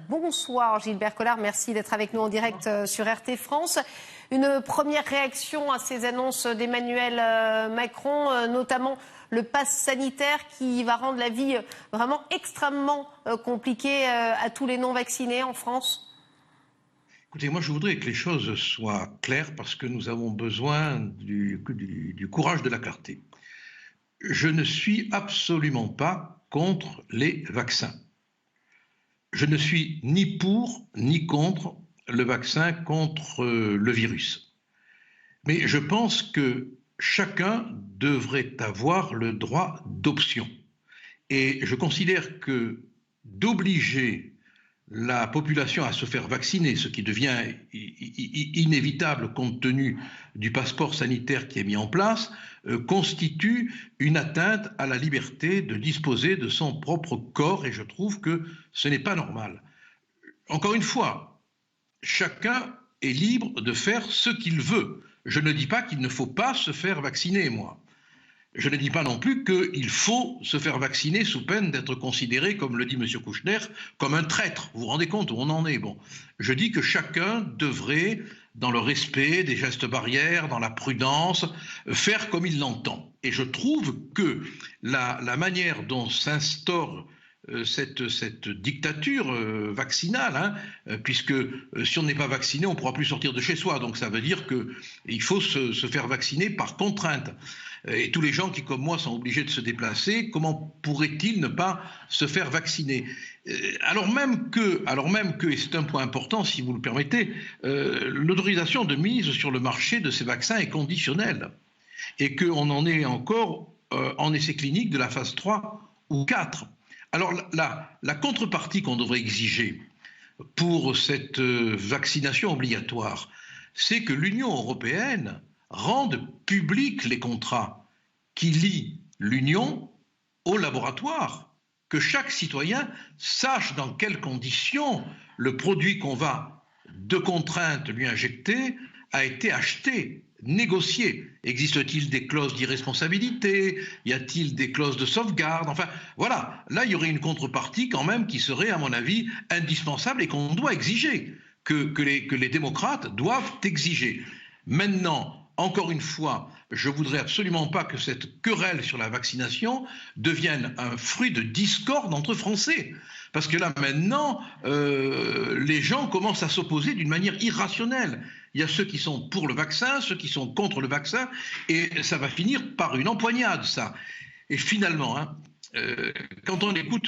Bonsoir Gilbert Collard, merci d'être avec nous en direct sur RT France. Une première réaction à ces annonces d'Emmanuel Macron, notamment le pass sanitaire qui va rendre la vie vraiment extrêmement compliquée à tous les non-vaccinés en France. Écoutez, moi je voudrais que les choses soient claires parce que nous avons besoin du courage de la clarté. Je ne suis absolument pas contre les vaccins. Je ne suis ni pour ni contre le vaccin contre le virus. Mais je pense que chacun devrait avoir le droit d'option. Et je considère que d'obliger la population à se faire vacciner, ce qui devient inévitable compte tenu du passeport sanitaire qui est mis en place, constitue une atteinte à la liberté de disposer de son propre corps et je trouve que ce n'est pas normal. Encore une fois, chacun est libre de faire ce qu'il veut. Je ne dis pas qu'il ne faut pas se faire vacciner, moi. Je ne dis pas non plus qu'il faut se faire vacciner sous peine d'être considéré, comme le dit M. Kouchner, comme un traître. Vous vous rendez compte où on en est? Bon, je dis que chacun devrait, dans le respect des gestes barrières, dans la prudence, faire comme il l'entend. Et je trouve que la manière dont s'instaure cette dictature vaccinale, puisque si on n'est pas vacciné, on ne pourra plus sortir de chez soi. Donc ça veut dire qu'il faut se faire vacciner par contrainte. Et tous les gens qui, comme moi, sont obligés de se déplacer, comment pourraient-ils ne pas se faire vacciner? Alors même que, et c'est un point important si vous le permettez, l'autorisation de mise sur le marché de ces vaccins est conditionnelle et qu'on en est encore en essai clinique de la phase 3 ou 4. Alors la contrepartie qu'on devrait exiger pour cette vaccination obligatoire, c'est que l'Union européenne rende publics les contrats qui lient l'Union au laboratoire, que chaque citoyen sache dans quelles conditions le produit qu'on va de contrainte lui injecter a été acheté, négocié. Existe-t-il des clauses d'irresponsabilité? Y a-t-il des clauses de sauvegarde? Enfin, voilà. Là, il y aurait une contrepartie quand même qui serait, à mon avis, indispensable et qu'on doit exiger, que les démocrates doivent exiger. Maintenant, encore une fois, je ne voudrais absolument pas que cette querelle sur la vaccination devienne un fruit de discorde entre Français. Parce que là, maintenant, les gens commencent à s'opposer d'une manière irrationnelle. Il y a ceux qui sont pour le vaccin, ceux qui sont contre le vaccin, et ça va finir par une empoignade, ça. Et finalement, quand on écoute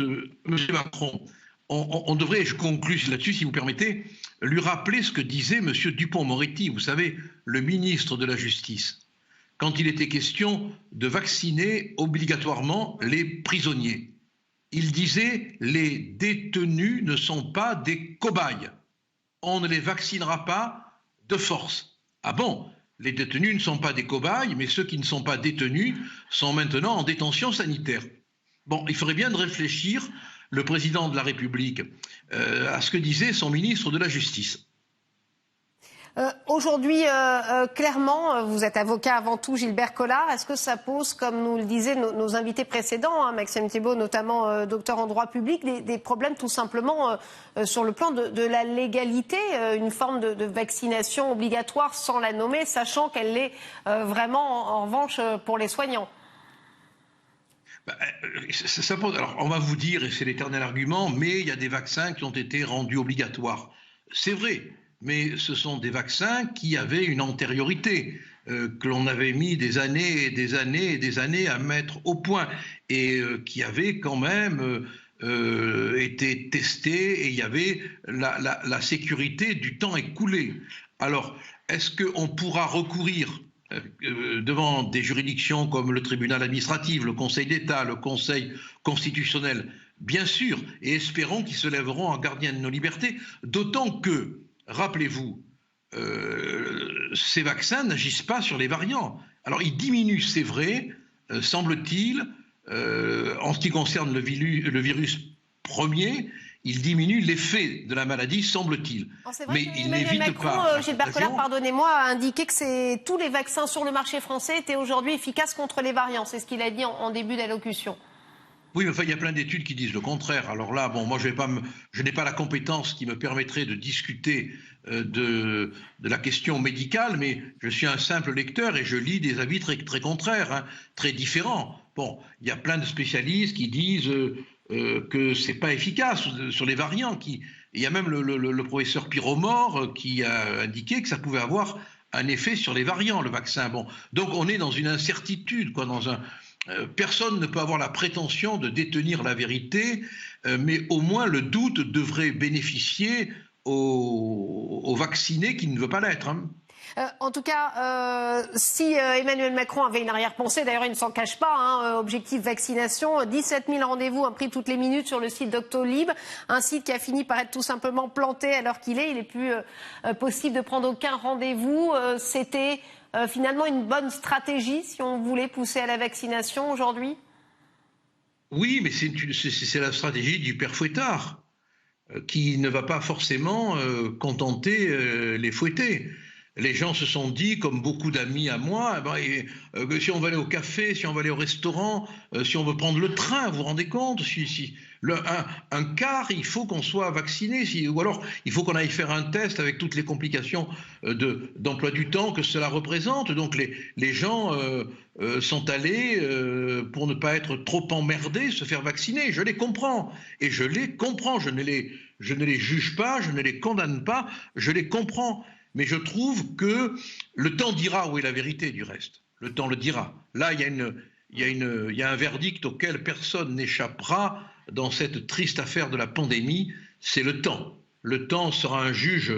M. Macron, on devrait, je conclus là-dessus si vous permettez, lui rappeler ce que disait M. Dupond-Moretti, vous savez, le ministre de la Justice, quand il était question de vacciner obligatoirement les prisonniers. Il disait « les détenus ne sont pas des cobayes, on ne les vaccinera pas de force ». Ah bon? Les détenus ne sont pas des cobayes, mais ceux qui ne sont pas détenus sont maintenant en détention sanitaire. Bon, il faudrait bien de réfléchir le président de la République à ce que disait son ministre de la Justice. Aujourd'hui, clairement, vous êtes avocat avant tout, Gilbert Collard. Est-ce que ça pose, comme nous le disaient nos invités précédents, Maxime Thibault, notamment docteur en droit public, des problèmes tout simplement sur le plan de la légalité, une forme de vaccination obligatoire sans la nommer, sachant qu'elle l'est vraiment en revanche pour les soignants? Alors, on va vous dire, et c'est l'éternel argument, mais il y a des vaccins qui ont été rendus obligatoires. C'est vrai, mais ce sont des vaccins qui avaient une antériorité, que l'on avait mis des années et des années et des années à mettre au point, et qui avaient quand même été testés, et il y avait la sécurité du temps écoulé. Alors, est-ce qu'on pourra recourir devant des juridictions comme le tribunal administratif, le Conseil d'État, le Conseil constitutionnel? Bien sûr, et espérons qu'ils se lèveront en gardiens de nos libertés, d'autant que, rappelez-vous, ces vaccins n'agissent pas sur les variants. Alors ils diminuent, c'est vrai, semble-t-il, en ce qui concerne le virus premier, il diminue l'effet de la maladie, semble-t-il. Mais il n'évite pas. Gilbert Collard, pardonnez-moi, a indiqué que tous les vaccins sur le marché français étaient aujourd'hui efficaces contre les variants. C'est ce qu'il a dit en début d'allocution. Oui, mais enfin, il y a plein d'études qui disent le contraire. Alors là, bon, moi, je n'ai pas la compétence qui me permettrait de discuter de la question médicale, mais je suis un simple lecteur et je lis des avis très, très contraires, hein, très différents. Bon, il y a plein de spécialistes qui disent que c'est pas efficace sur les variants. Il y a même le professeur Piromore qui a indiqué que ça pouvait avoir un effet sur les variants, le vaccin. Bon, donc on est dans une incertitude, quoi, personne ne peut avoir la prétention de détenir la vérité, mais au moins le doute devrait bénéficier aux vaccinés qui ne veulent pas l'être. Hein. En tout cas, si Emmanuel Macron avait une arrière-pensée, d'ailleurs il ne s'en cache pas, hein, objectif vaccination, 17 000 rendez-vous pris toutes les minutes sur le site Doctolib, un site qui a fini par être tout simplement planté à l'heure qu'il est. Il n'est plus possible de prendre aucun rendez-vous. C'était finalement une bonne stratégie si on voulait pousser à la vaccination aujourd'hui? Oui, mais c'est la stratégie du père Fouettard, qui ne va pas forcément contenter les fouettés. Les gens se sont dit, comme beaucoup d'amis à moi, que si on va aller au café, si on va aller au restaurant, si on veut prendre le train, vous vous rendez compte, un quart, il faut qu'on soit vacciné, ou alors il faut qu'on aille faire un test avec toutes les complications d'emploi du temps que cela représente. Donc les gens sont allés, pour ne pas être trop emmerdés, se faire vacciner. Je les comprends, et je les comprends, je ne les juge pas, je ne les condamne pas, je les comprends. Mais je trouve que le temps dira où est la vérité, du reste. Le temps le dira. Là, il y a un verdict auquel personne n'échappera dans cette triste affaire de la pandémie, c'est le temps. Le temps sera un juge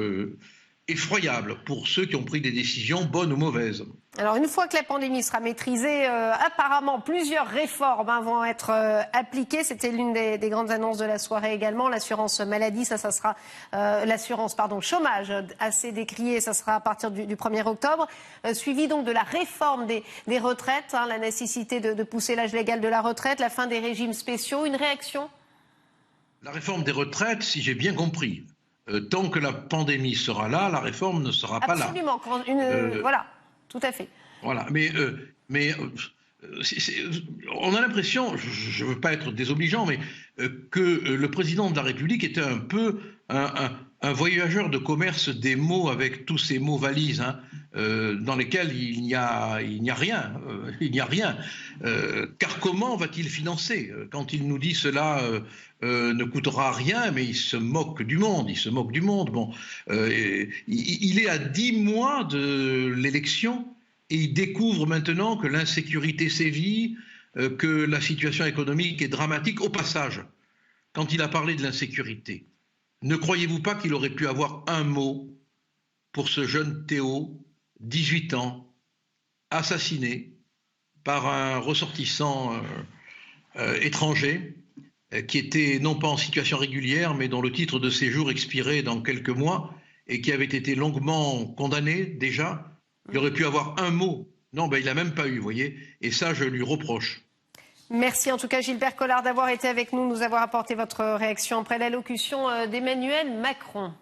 effroyable pour ceux qui ont pris des décisions bonnes ou mauvaises. Alors une fois que la pandémie sera maîtrisée, apparemment plusieurs réformes vont être appliquées. C'était l'une des grandes annonces de la soirée également. L'assurance maladie, ça sera l'assurance chômage, assez décriée, ça sera à partir du 1er octobre. Suivi donc de la réforme des retraites, la nécessité de pousser l'âge légal de la retraite, la fin des régimes spéciaux. Une réaction? La réforme des retraites, si j'ai bien compris, tant que la pandémie sera là, la réforme ne sera pas là. Absolument. Voilà. Tout à fait. Voilà, mais on a l'impression, je ne veux pas être désobligeant, mais que le président de la République était un peu un voyageur de commerce des mots, avec tous ces mots valises, hein, dans lesquels il n'y a rien. Il n'y a rien. Car comment va-t-il financer? Quand il nous dit cela ne coûtera rien, mais il se moque du monde. Bon, il est à 10 mois de l'élection et il découvre maintenant que l'insécurité sévit, que la situation économique est dramatique. Au passage, quand il a parlé de l'insécurité, ne croyez-vous pas qu'il aurait pu avoir un mot pour ce jeune Théo, 18 ans, assassiné par un ressortissant étranger, qui était non pas en situation régulière, mais dont le titre de séjour expirait dans quelques mois et qui avait été longuement condamné déjà? Il aurait pu avoir un mot. Non, il n'a même pas eu, vous voyez. Et ça, je lui reproche. Merci en tout cas Gilbert Collard d'avoir été avec nous, nous avoir apporté votre réaction après l'allocution d'Emmanuel Macron.